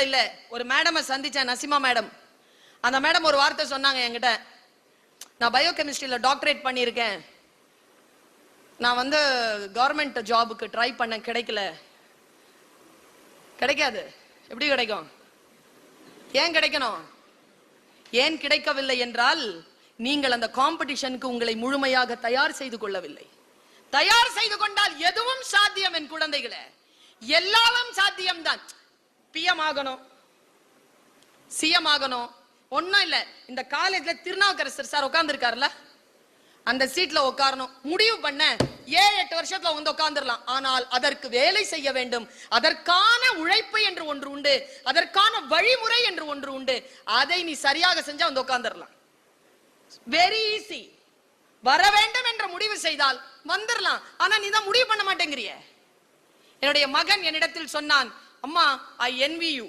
இல்ல ஒரு madam சந்திச்சேன், Nasima madam. அந்த மேடம் ஒரு வார்த்தை சொன்னாங்க என்கிட்ட, நான் பயோகெமிஸ்ட்ரியில டாக்டரேட் பண்ணியிருக்கேன், நான் வந்து கவர்மெண்ட் ஜாபுக்கு ட்ரை பண்ண, கிடைக்கல. கிடைக்காது. எப்படி கிடைக்கும்? ஏன் கிடைக்கணும்? ஏன் கிடைக்கவில்லை என்றால் நீங்கள் அந்த காம்படிஷனுக்கு உங்களை முழுமையாக தயார் செய்து கொள்ளவில்லை. தயார் செய்து கொண்டால் எதுவும் சாத்தியம் என் குழந்தைகளே, எல்லாவும் சாத்தியம்தான். பிஎம் ஆகணும், சிஎம் ஆகணும், ஒன்னும் இல்ல. இந்த காலேஜ்ல திருநாவுக்கரசர் சார் உட்கார்ந்து இருக்காருல்ல, அந்த சீட்ல உட்காரணும் முடிவு பண்ண 7-8 வருஷத்துல வந்து உட்கார்ந்துடலாம். ஆனால் அதற்கு வேலை செய்ய வேண்டும். அதற்கான உழைப்பு என்று ஒன்று உண்டு, அதற்கான வழிமுறை என்று ஒன்று உண்டு. அதை நீ சரியாக செஞ்சா வந்து உட்கார்ந்துடலாம். Very easy. வர வேண்டும் என்ற முடிவு செய்தால் வந்துடலாம். ஆனா நீ தான் முடிவு பண்ண மாட்டேங்கிறிய. என்னுடைய மகன் என்னிடத்தில் சொன்னான், அம்மா ஐ envy you.